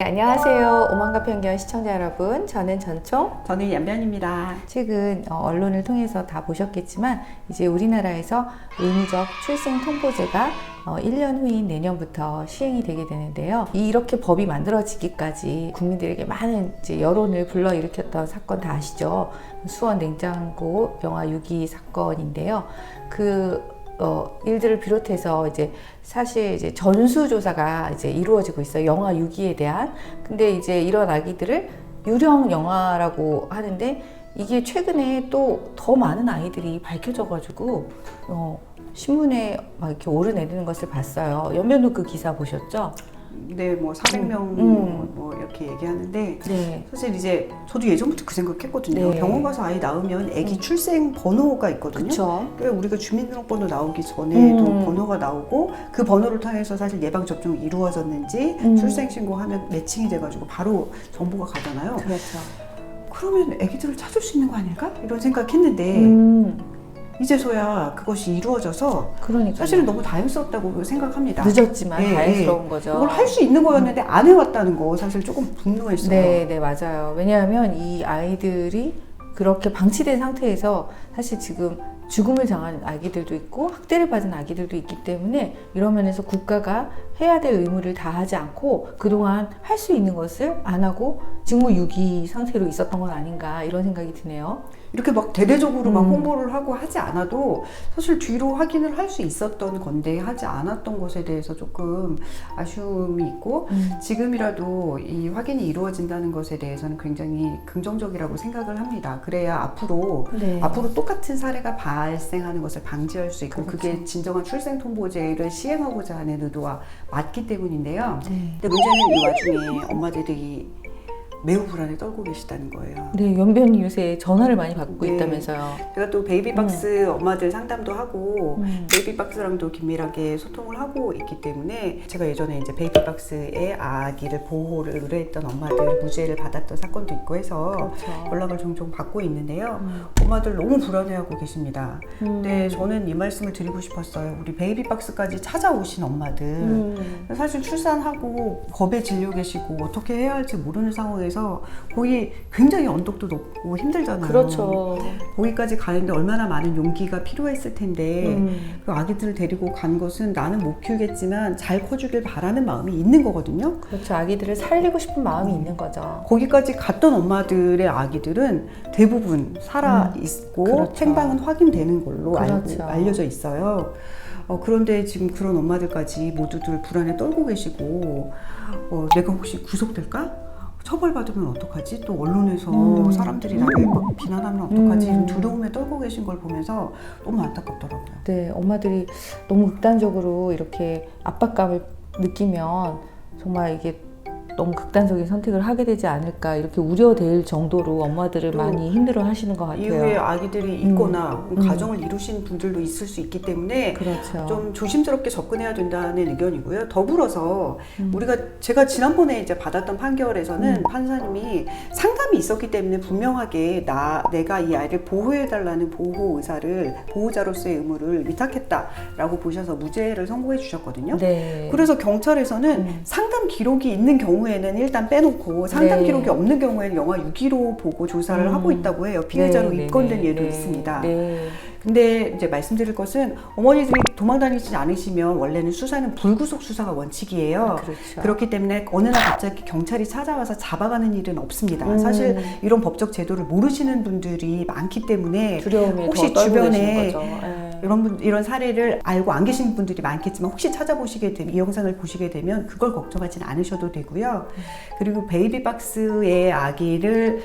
안녕하세요. 오만과 편견 시청자 여러분. 저는 전총. 저는 연변입니다. 최근 언론을 통해서 다 보셨겠지만 이제 우리나라에서 의무적 출생 통보제가 1년 후인 내년부터 시행이 되게 되는데요. 이렇게 법이 만들어지기까지 국민들에게 많은 이제 여론을 불러일으켰던 사건 다 아시죠? 수원 냉장고 영화 6.2 사건인데요. 일들을 비롯해서 이제 사실 이제 전수조사가 이제 이루어지고 있어요. 영화 6.2에 대한. 근데 이제 이런 아기들을 유령 영화라고 하는데 이게 최근에 또 더 많은 아이들이 밝혀져가지고 신문에 막 이렇게 오르내리는 것을 봤어요. 연변도 그 기사 보셨죠? 네, 뭐 400명 뭐 이렇게 얘기하는데 네. 사실 이제 저도 예전부터 그 생각했거든요. 네. 병원 가서 아이 낳으면 아기 출생 번호가 있거든요. 그쵸. 그러니까 우리가 주민등록번호 나오기 전에도 번호가 나오고 그 번호를 통해서 사실 예방 접종이 이루어졌는지 출생 신고하면 매칭이 돼가지고 바로 정보가 가잖아요. 그렇죠. 그러면 아기들을 찾을 수 있는 거 아닐까? 이런 생각했는데 이제서야 그것이 이루어져서 그러니까 사실은 너무 다행스럽다고 생각합니다. 늦었지만 예, 다행스러운 거죠. 이걸 할 수 있는 거였는데 안 해왔다는 거 사실 조금 분노했어요. 네, 맞아요. 왜냐하면 이 아이들이 그렇게 방치된 상태에서 사실 지금 죽음을 당한 아기들도 있고 학대를 받은 아기들도 있기 때문에 이런 면에서 국가가 해야 될 의무를 다하지 않고 그동안 할 수 있는 것을 안 하고 직무유기 상태로 있었던 건 아닌가 이런 생각이 드네요. 이렇게 막 대대적으로 막 홍보를 하고 하지 않아도 사실 뒤로 확인을 할 수 있었던 건데 하지 않았던 것에 대해서 조금 아쉬움이 있고 지금이라도 이 확인이 이루어진다는 것에 대해서는 굉장히 긍정적이라고 생각을 합니다. 그래야 앞으로 똑같은 사례가 발생하는 것을 방지할 수 있고 그렇죠. 그게 진정한 출생 통보제를 시행하고자 하는 의도와 맞기 때문인데요. 네. 근데 문제는 이 와중에 엄마들이 매우 불안에 떨고 계시다는 거예요. 네, 연변이 요새 전화를 많이 받고 네. 있다면서요. 제가 또 베이비박스 엄마들 상담도 하고 베이비박스랑도 긴밀하게 소통을 하고 있기 때문에 제가 예전에 이제 베이비박스의 아기를 보호를 의뢰했던 엄마들 무죄를 받았던 사건도 있고 해서 그렇죠. 연락을 종종 받고 있는데요. 엄마들 너무 불안해하고 계십니다. 근데 저는 이 말씀을 드리고 싶었어요. 우리 베이비박스까지 찾아오신 엄마들 사실 출산하고 겁에 질려 계시고 어떻게 해야 할지 모르는 상황에서 거기 굉장히 언덕도 높고 힘들잖아요. 그렇죠. 거기까지 가는데 얼마나 많은 용기가 필요했을 텐데 그 아기들을 데리고 간 것은 나는 못 키우겠지만 잘 커주길 바라는 마음이 있는 거거든요. 그렇죠. 아기들을 살리고 싶은 마음이 있는 거죠. 거기까지 갔던 엄마들의 아기들은 대부분 살아있고 그렇죠. 생방은 확인되는 걸로 그렇죠. 알려져 있어요. 그런데 지금 그런 엄마들까지 모두들 불안에 떨고 계시고 내가 혹시 구속될까? 처벌받으면 어떡하지? 또 언론에서 사람들이 나를 비난하면 어떡하지? 이런 두려움에 떨고 계신 걸 보면서 너무 안타깝더라고요. 네, 엄마들이 너무 극단적으로 이렇게 압박감을 느끼면 정말 이게 너무 극단적인 선택을 하게 되지 않을까 이렇게 우려될 정도로 엄마들을 많이 힘들어 하시는 것 같아요. 이후에 아기들이 있거나 가정을 이루신 분들도 있을 수 있기 때문에 그렇죠. 좀 조심스럽게 접근해야 된다는 의견이고요. 더불어서 제가 지난번에 이제 받았던 판결에서는 판사님이 상담이 있었기 때문에 분명하게 내가 이 아이를 보호해달라는 보호 의사를 보호자로서의 의무를 위탁했다라고 보셔서 무죄를 선고해 주셨거든요. 네. 그래서 경찰에서는 상담 기록이 있는 경우에는 일단 빼놓고 상담 기록이 없는 경우에는 영화 6.2로 보고 조사를 하고 있다고 해요. 피해자로 입건된 예도 있습니다. 근데 이제 말씀드릴 것은 어머니들이 도망다니지 않으시면 원래는 수사는 불구속 수사가 원칙이에요. 그렇죠. 그렇기 때문에 어느 날 갑자기 경찰이 찾아와서 잡아가는 일은 없습니다. 사실 이런 법적 제도를 모르시는 분들이 많기 때문에 두려움이 혹시 더 떨고 주변에 계시는 거죠. 이런 사례를 알고 안 계신 분들이 많겠지만 혹시 찾아보시게 되면 이 영상을 보시게 되면 그걸 걱정하지는 않으셔도 되고요. 그리고 베이비박스의 아기를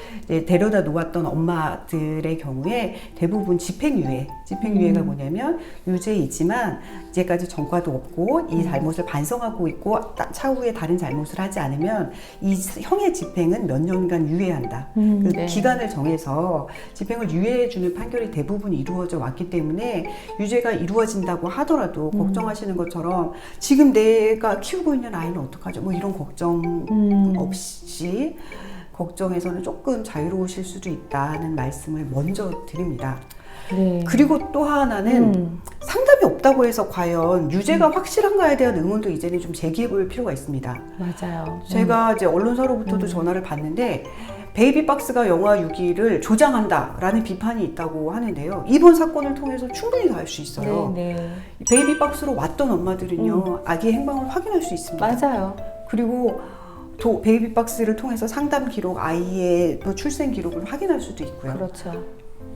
데려다 놓았던 엄마들의 경우에 대부분 집행유예가 뭐냐면 유죄이지만 이제까지 전과도 없고 이 잘못을 반성하고 있고 차후에 다른 잘못을 하지 않으면 이 형의 집행은 몇 년간 유예한다. 그 기간을 정해서 집행을 유예해주는 판결이 대부분 이루어져 왔기 때문에 유죄가 이루어진다고 하더라도 걱정하시는 것처럼 지금 내가 키우고 있는 아이는 어떡하죠? 뭐 이런 걱정 없이 걱정에서는 조금 자유로우실 수도 있다는 말씀을 먼저 드립니다. 네. 그리고 또 하나는 상담이 없다고 해서 과연 유죄가 확실한가에 대한 의문도 이제는 좀 제기해볼 필요가 있습니다. 맞아요. 제가 이제 언론사로부터도 전화를 받는데 베이비박스가 영화 6기를 조장한다라는 비판이 있다고 하는데요. 이번 사건을 통해서 충분히 알 수 있어요. 네. 베이비박스로 왔던 엄마들은요, 아기의 행방을 확인할 수 있습니다. 맞아요. 그리고 베이비박스를 통해서 상담 기록, 아이의 또 출생 기록을 확인할 수도 있고요. 그렇죠.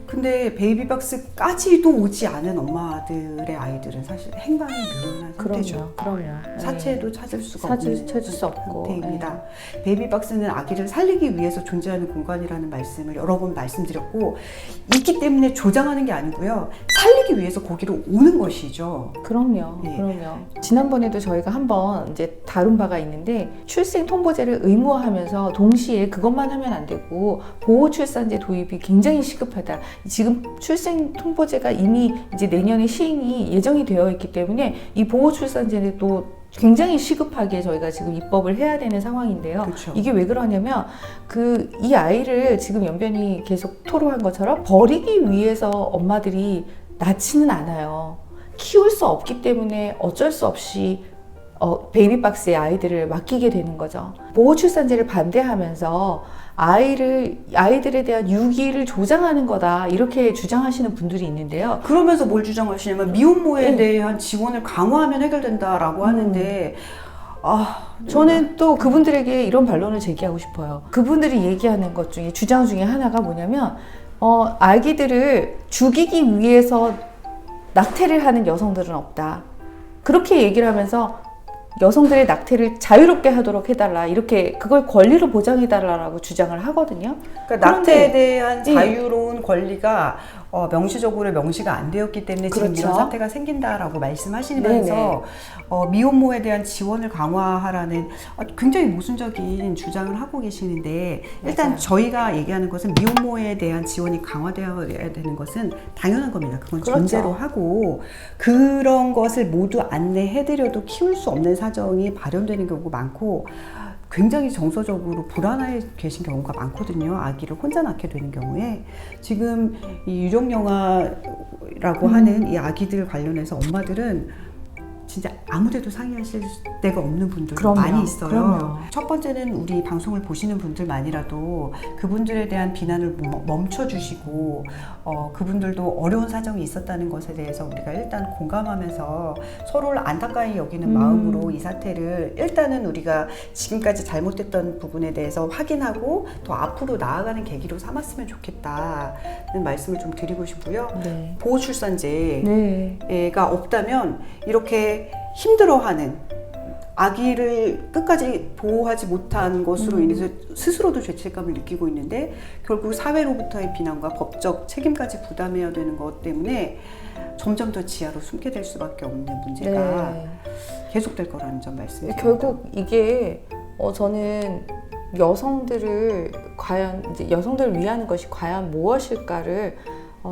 근데 베이비박스까지도 오지 않은 엄마들의 아이들은 사실 행방이 묘연한 상태죠. 그럼요. 사체도 찾을 수가 없는 찾을 수 없고 상태입니다. 베이비박스는 아기를 살리기 위해서 존재하는 공간이라는 말씀을 여러 번 말씀드렸고, 있기 때문에 조장하는 게 아니고요, 살리기 위해서 거기로 오는 것이죠. 그럼요. 네. 그럼요. 지난번에도 저희가 한번 이제 다룬 바가 있는데, 출생 통보제를 의무화하면서 동시에 그것만 하면 안 되고 보호 출산제 도입이 굉장히 시급하다. 지금 출생 통보제가 이미 이제 내년에 시행이 예정이 되어 있기 때문에 이 보호 출산제는 또 굉장히 시급하게 저희가 지금 입법을 해야 되는 상황인데요. 그렇죠. 이게 왜 그러냐면 이 아이를 지금 연변이 계속 토로한 것처럼 버리기 위해서 엄마들이 낳지는 않아요. 키울 수 없기 때문에 어쩔 수 없이 베이비박스에 아이들을 맡기게 되는 거죠. 보호 출산제를 반대하면서 아이들에 대한 유기를 조장하는 거다, 이렇게 주장하시는 분들이 있는데요. 그러면서 뭘 주장하시냐면 미혼모에 대한 지원을 강화하면 해결된다라고 하는데, 저는 또 그분들에게 이런 반론을 제기하고 싶어요. 그분들이 얘기하는 것 중에, 주장 중에 하나가 뭐냐면 아기들을 죽이기 위해서 낙태를 하는 여성들은 없다, 그렇게 얘기를 하면서 여성들의 낙태를 자유롭게 하도록 해달라, 이렇게 그걸 권리로 보장해달라고 주장을 하거든요. 그러니까 낙태에 대한 자유로운 권리가 명시적으로 명시가 안 되었기 때문에 지금 그렇죠. 이런 사태가 생긴다라고 말씀하시면서 미혼모에 대한 지원을 강화하라는 굉장히 모순적인 주장을 하고 계시는데, 일단 맞아요. 저희가 얘기하는 것은 미혼모에 대한 지원이 강화되어야 되는 것은 당연한 겁니다. 그건 그렇죠. 전제로 하고, 그런 것을 모두 안내해드려도 키울 수 없는 사정이 발현되는 경우가 많고, 굉장히 정서적으로 불안해 계신 경우가 많거든요. 아기를 혼자 낳게 되는 경우에. 지금 이 유령영아라고 하는 이 아기들 관련해서 엄마들은 진짜 아무데도 상의하실 데가 없는 분들 많이 있어요. 그럼요. 첫 번째는 우리 방송을 보시는 분들만이라도 그분들에 대한 비난을 멈춰주시고, 그분들도 어려운 사정이 있었다는 것에 대해서 우리가 일단 공감하면서 서로를 안타까이 여기는 마음으로 이 사태를 일단은 우리가 지금까지 잘못됐던 부분에 대해서 확인하고 더 앞으로 나아가는 계기로 삼았으면 좋겠다는 말씀을 좀 드리고 싶고요. 네. 보호출산제가 없다면 이렇게 힘들어하는 아기를 끝까지 보호하지 못한 것으로 인해서 스스로도 죄책감을 느끼고 있는데, 결국 사회로부터의 비난과 법적 책임까지 부담해야 되는 것 때문에 점점 더 지하로 숨게 될 수밖에 없는 문제가 계속될 거라는 점 말씀드립니다. 결국 이게 저는 여성들을 위한 것이 과연 무엇일까를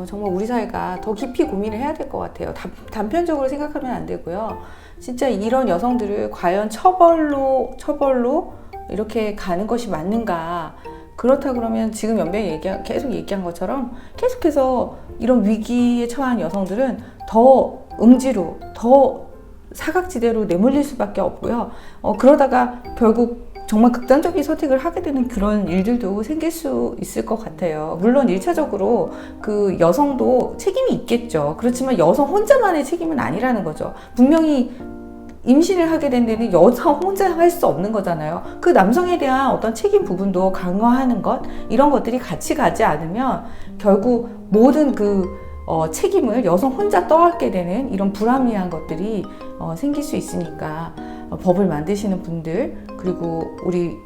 정말 우리 사회가 더 깊이 고민을 해야 될 것 같아요. 단편적으로 생각하면 안 되고요. 진짜 이런 여성들을 과연 처벌로 이렇게 가는 것이 맞는가? 그렇다 그러면 지금 연변이 계속 얘기한 것처럼 계속해서 이런 위기에 처한 여성들은 더 음지로, 더 사각지대로 내몰릴 수밖에 없고요. 그러다가 결국 정말 극단적인 선택을 하게 되는 그런 일들도 생길 수 있을 것 같아요. 물론 1차적으로 그 여성도 책임이 있겠죠. 그렇지만 여성 혼자만의 책임은 아니라는 거죠. 분명히 임신을 하게 된 데는 여성 혼자 할 수 없는 거잖아요. 그 남성에 대한 어떤 책임 부분도 강화하는 것, 이런 것들이 같이 가지 않으면 결국 모든 책임을 여성 혼자 떠안게 되는 이런 불합리한 것들이 생길 수 있으니까 법을 만드시는 분들, 그리고 우리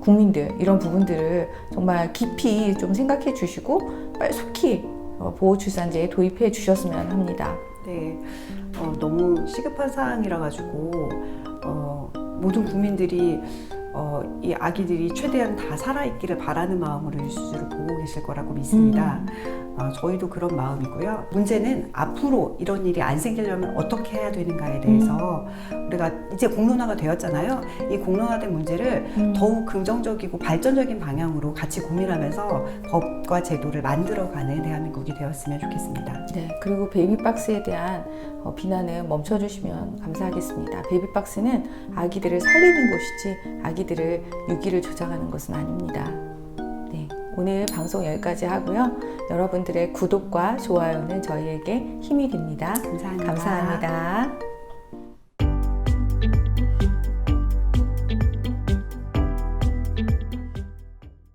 국민들, 이런 부분들을 정말 깊이 좀 생각해 주시고 빨리 보호출산제에 도입해 주셨으면 합니다. 네, 너무 시급한 사항이라 가지고 모든 국민들이 이 아기들이 최대한 다 살아있기를 바라는 마음으로 뉴스를 보고 계실 거라고 믿습니다. 저희도 그런 마음이고요. 문제는 앞으로 이런 일이 안 생기려면 어떻게 해야 되는가에 대해서 우리가 이제 공론화가 되었잖아요. 이 공론화된 문제를 더욱 긍정적이고 발전적인 방향으로 같이 고민하면서 법과 제도를 만들어가는 대한민국이 되었으면 좋겠습니다. 네, 그리고 베이비박스에 대한 비난은 멈춰주시면 감사하겠습니다. 베이비박스는 아기들을 살리는 곳이지 아기들을 유기를 조장하는 것은 아닙니다. 네, 오늘 방송 여기까지 하고요. 여러분들의 구독과 좋아요는 저희에게 힘이 됩니다. 감사합니다. 감사합니다.